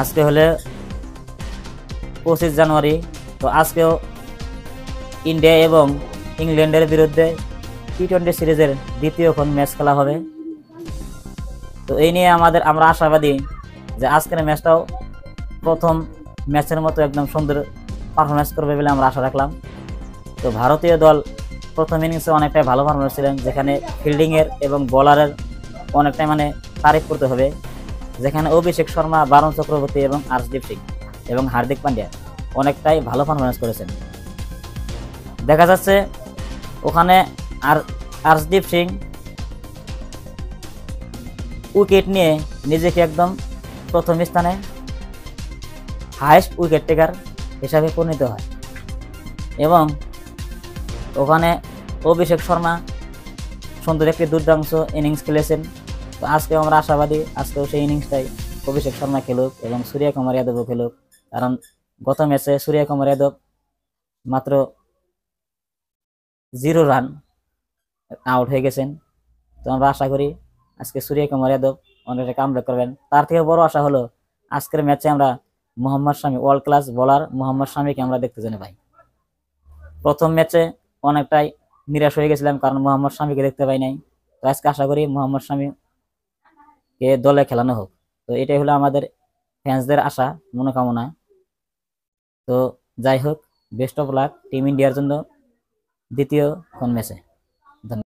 আজকে হলে 25 জানুয়ারি। তো আজকেও ইন্ডিয়া এবং ইংল্যান্ডের বিরুদ্ধে টি-20 সিরিজের দ্বিতীয় ম্যাচ খেলা হবে। তো এই নিয়ে আমরা আশাবাদী যে আজকের ম্যাচটাও প্রথম ম্যাচের মতো একদম সুন্দর পারফরমেন্স করবে বলে আমরা আশা রাখলাম। তো ভারতীয় দল প্রথম ইনিংসে অনেকটাই ভালো পারফরমেন্স ছিলেন, যেখানে ফিল্ডিংয়ের এবং বোলারের অনেকটাই তারিফ করতে হবে, যেখানে অভিষেক শর্মা, বারুণ চক্রবর্তী এবং আর্শদীপ সিং এবং হার্দিক পান্ডিয়া অনেকটাই ভালো পারফরমেন্স করেছেন। দেখা যাচ্ছে ওখানে আর্শদীপ সিং উইকেট নিয়ে নিজেকে একদম প্রথম স্থানে হাইয়েস্ট উইকেট টেকার হিসাবে পরিণত হয় এবং ওখানে অভিষেক শর্মা সুন্দর একটি দুর্দান্ত ইনিংস খেলেছেন। তো আজকেও আমরা আশাবাদী আজকেও সেই ইনিংসটাই অভিষেক শর্মা খেলুক এবং সূর্য কুমার যাদবও খেলুক, কারণ গত ম্যাচে সূর্য কুমার যাদব মাত্র 0 রান আউট হয়ে গেছেন। তো আমরা আশা করি আজকে সূর্য কুমার যাদব অনেকটা কামব্যাক করবেন। তার থেকে বড় আশা হলো আজকের ম্যাচে আমরা মোহাম্মদ শামি, ওয়ার্ল্ড ক্লাস বোলার মোহাম্মদ শামিকে আমরা দেখতে জানি ভাই। প্রথম ম্যাচে অনেকটাই নিরাশ হয়ে গেছিলাম, কারণ মোহাম্মদ শামিকে দেখতে পাই নাই। তো আজকে আশা করি মোহাম্মদ শামিকে দলে খেলানো হোক। তো এটাই হলো আমাদের ফ্যান্সদের আশা, মনোকামনা। তো যাই হোক, বেস্ট অফ লাক টিম ইন্ডিয়ার জন্য দ্বিতীয় ম্যাচে।